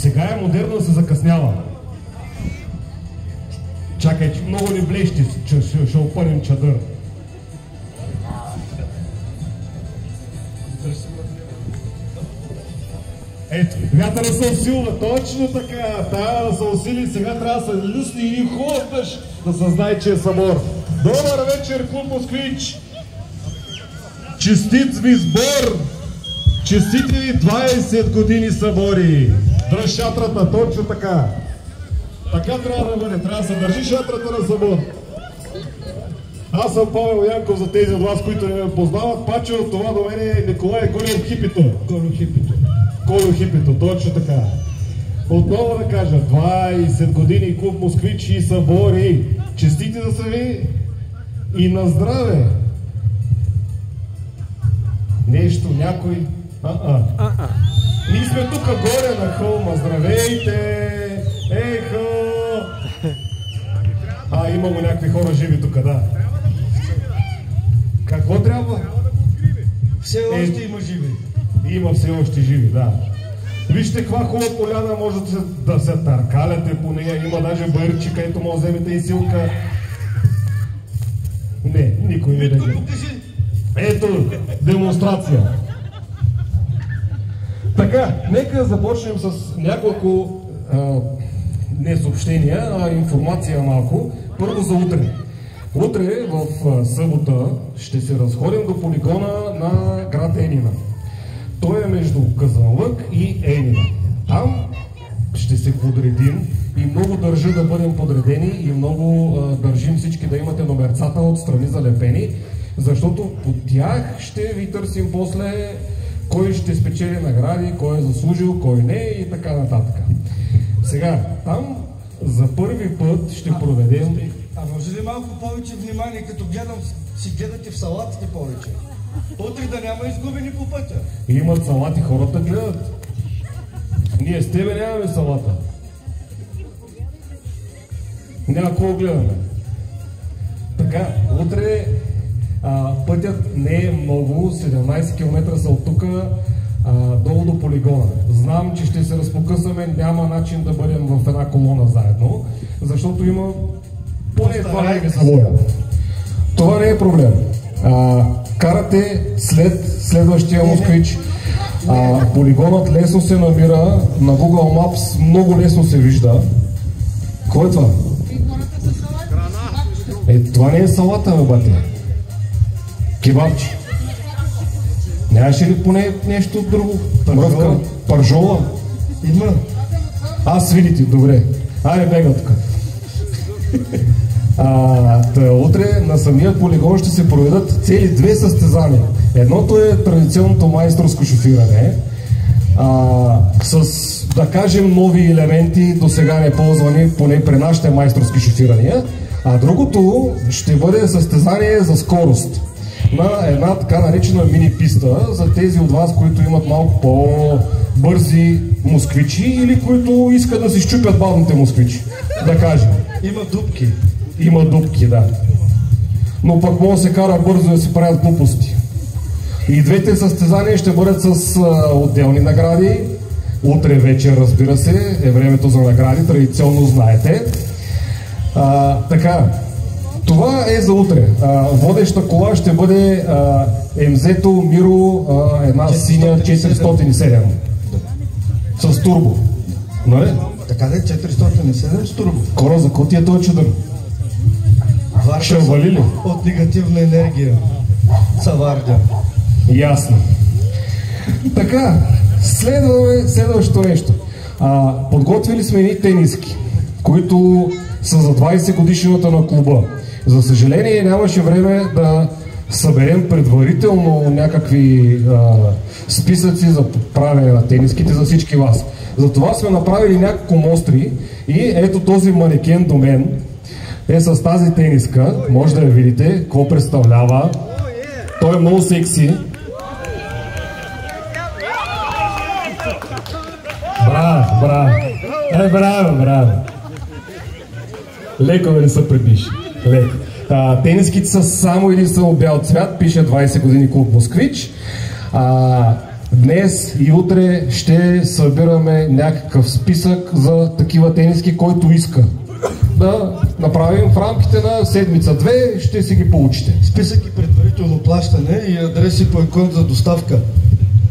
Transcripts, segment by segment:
Сега е модерно да се закъснява. Чакай, че много ни блещи, че ще опънем чадър. Ето, вятъра се усилва, точно така. Трябва да се усили, сега трябва да се люсни и хубав дъжд, да се знае, че е събор. Добър вечер, клуб Москвич! Честит ви сбор! Честити ви 20 години събори! Дръж шатрата, точно така! Така трябва да бъде, трябва да се държи шатрата на събор. Аз съм Павел Янков, за тези от вас, които не ме познават. Пачо, това до мен е Николай Колев Хипито. Колев Хипито, точно така. Отново да кажа, 20 години клуб Москвич и събори. Честити да са ви и на здраве! Нещо, някой... Ние сме тук горе на хълма. Здравейте! Ейхо! Имаме някакви хора живи тук, да. Какво трябва? Все още има живи. Има все още живи, да. Вижте каква хубава поляна, може да се търкаляте по нея. Има даже бърчи, където може да вземете и силка. Не, никой не даде. Ето, демонстрация. Така, нека започнем с няколко не съобщения, а информация малко. Първо за утре. Утре в събота ще се разходим до полигона на град Енина. Той е между Казанлък и Енина. Там ще се подредим и много държа да бъдем подредени и много държим всички да имате номерцата отстрани залепени, защото по тях ще ви търсим после кой ще спечели награди, кой е заслужил, кой не и така нататък. Сега, там за първи път ще проведем... А може ли малко повече внимание, като гледам, си гледате в салатите повече? Утре да няма изгубени по пътя. Имат салати, хората гледат. Ние с тебе нямаме салата. Няма кого гледаме. Така, утре пътят не е много, 17 км са от тук долу до полигона. Знам, че ще се разпокъсаме, няма начин да бъдем в една колона заедно, защото има поне 2 завоя. Това не е проблем. Карате след следващия Москвич. Полигонът лесно се намира на Google Maps, много лесно се вижда. Кой е това? Това не е салата, бе, бате. Кебабчи. Нямаше ли поне нещо друго? Мръвка? Паржола? Има. Аз видите, добре. Айде бега тук. Утре на самия полигон ще се проведат цели 2 състезания. Едното е традиционното майсторско шофиране, с, да кажем, нови елементи, до сега не ползвани, поне при нашите майсторски шофирания, а другото ще бъде състезание за скорост на една така наречена мини-писта за тези от вас, които имат малко по-бързи москвичи или които искат да си щупят бавните москвичи, да кажем. Има дупки. Има дупки, да. Но пък може да се кара бързо да се правят глупости. И двете състезания ще бъдат с отделни награди. Утре вечер, разбира се, е времето за награди, традиционно знаете. Така, това е за утре. Водеща кола ще бъде МЗ-то Миро, една синя 407 с турбо. Нали? Така да е 407 с турбо. Кора за кутия той чудър. Ще вали ли? От негативна енергия. Саварда. Ясно. Така, следващото нещо. Подготвили сме едни тениски, които са за 20 годишнината на клуба. За съжаление нямаше време да съберем предварително някакви списъци за правене на тениските за всички вас. Затова сме направили няколко мостри и ето този манекен до мен е с тази тениска. Може да я видите какво представлява. Той е много секси. Браво, браво. Браво, браво. Леко да не се прибиш. Леко. Тениските са само единствено бял цвят, пише 20 години клуб Москвич. Днес и утре ще събираме някакъв списък за такива тениски, който иска да направим в рамките на седмица-две, ще си ги получите. Списък и предварително плащане и адреси по икон за доставка.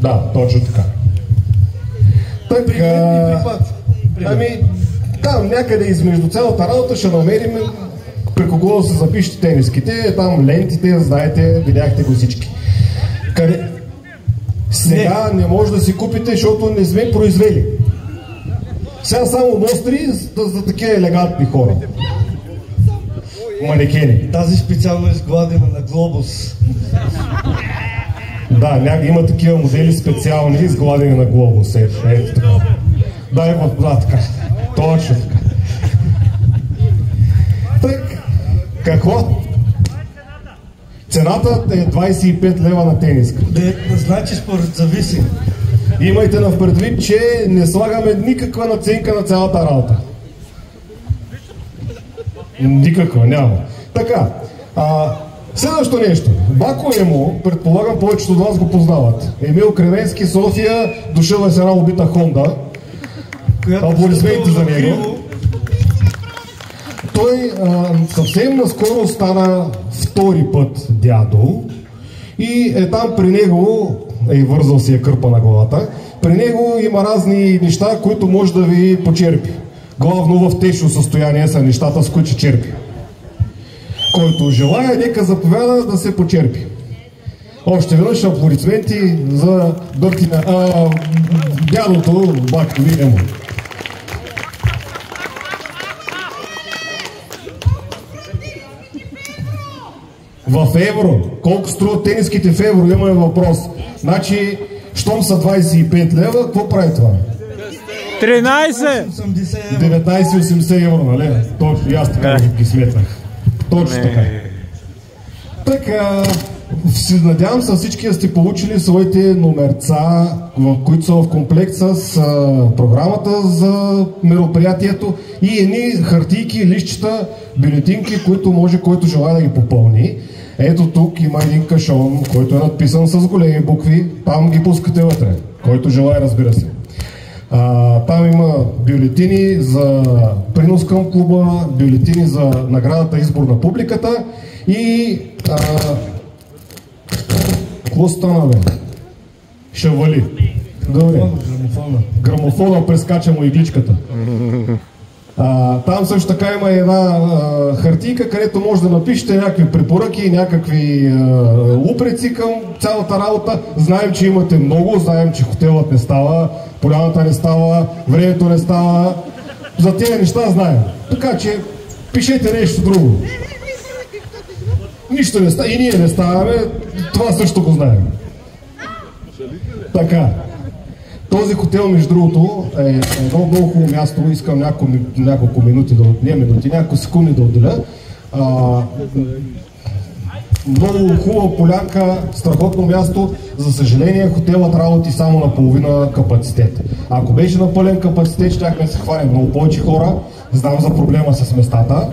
Да, точно така. Ами, там някъде измежду цялата работа ще намерим при кого да се запишете тениските, там лентите, знаете, видяхте го всички. Сега не може да си купите, защото не сме произвели. Сега само ностри за такива елегантни хора. Манекени. Тази специално е изгладена на глобус. Да, има такива модели специални, изгладени на глобус. Ето така. Дай го, така. Точно така. Так, какво? Цената е 25 лева на тениска. Значи според зависи. Имайте на предвид, че не слагаме никаква наценка на цялата работа. Никаква, няма. Така, следващо нещо. Бако Емо, предполагам повечето от вас го познават. Емил Кременски, София, дошъл е с една убита Хонда. Аплодисменти за него. Той съвсем наскоро стана втори път дядо и там при него, вързал си е кърпа на главата, при него има разни неща, които може да ви почерпи. Главно в тежко състояние са нещата, с които ще черпи. Който желая, нека заповяда да се почерпи. Още веднъж аплодисменти за дядото Бако Емо. В евро. Колко струват тениските в евро? Имаме въпрос. Значи, щом са 25 лева, какво прави това? 13! 19,80 евро, нали? Точно, и аз така ги сметнах. Точно така. Така, надявам се всички да сте получили своите номерца, които са в комплект с програмата за мероприятието и едни хартийки, листчета, бюлетинки, които може който желая да ги попълни. Ето тук има един кашон, който е надписан с големи букви, там ги пускате вътре, който желая, разбира се. Там има бюлетини за принос към клуба, бюлетини за наградата избор на публиката и какво стана, бе? Шавали. Добре. Грамофона прескача му игличката. Там също така има една хартийка, където може да напишете някакви препоръки, някакви упреци към цялата работа. Знаем, че имате много, знаем, че хотелът не става, поляната не става, времето не става. За тези неща знаем. Така че пишете нещо друго. Нищо не става и ние не ставаме, това също го знаем. Така. Този хотел, между другото, е едно много хубаво място. Искам няколко минути, няколко секунди да отделя. Много хубава полянка, страхотно място. За съжаление, хотелът работи само на половина капацитет. Ако беше на пълен капацитет, щяхме да се хванем много повече хора. Знам за проблема с местата.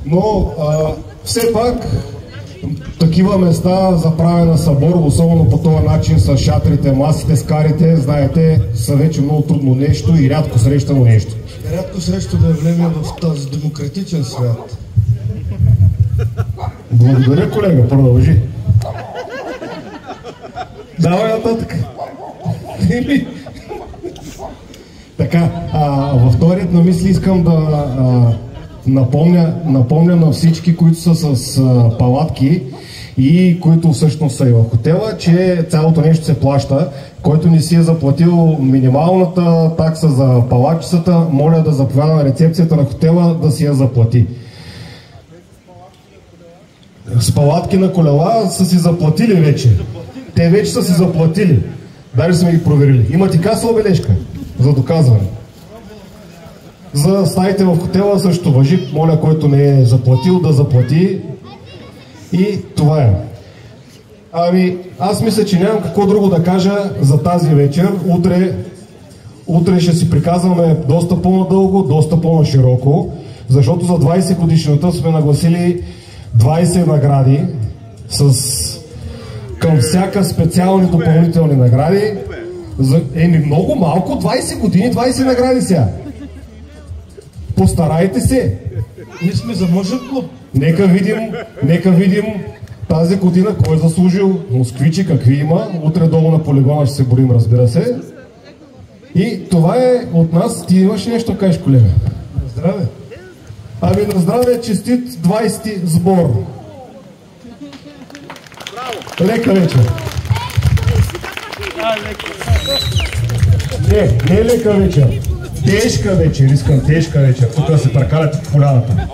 Но все пак такива места за правене на събор, особено по този начин с шатрите, масите, скарите, знаете, са вече много трудно нещо и рядко срещано нещо. Рядко срещано явление в този демократичен свят. Благодаря, колега, продължи. Давай нататък. Така, във вторият на мисли искам да напомня на всички, които са с палатки и които всъщност са и в хотела, че цялото нещо се плаща. Който не си е заплатил минималната такса за палатчицата, моля да заповяда на рецепцията на хотела да си я заплати. С палатки на колела са си заплатили вече. Те вече са си заплатили. Даже сме ги проверили. Имат и касова бележка за доказване. За стаите в хотела също важи. Моля, който не е заплатил, да заплати. И това е. Ами, аз мисля, че нямам какво друго да кажа за тази вечер. Утре ще си приказваме доста по-надълго, доста по-нашироко, защото за 20 годишната сме нагласили 20 награди с към всяка специални допълнителни награди. Много малко, 20 години, 20 награди сега. Постарайте се. Ние сме за мъжен клуб. Нека видим тази година кой е заслужил, москвичи какви има. Утре долу на полигона ще се борим, разбира се. И това е от нас. Ти имаш нещо да кажеш, колега? На здраве. Ами на здраве, честит 20-ти сбор. Лека вечер. Не лека вечер. Тежка вечер, искам тежка вечер. Тук да се прекарате в поляната.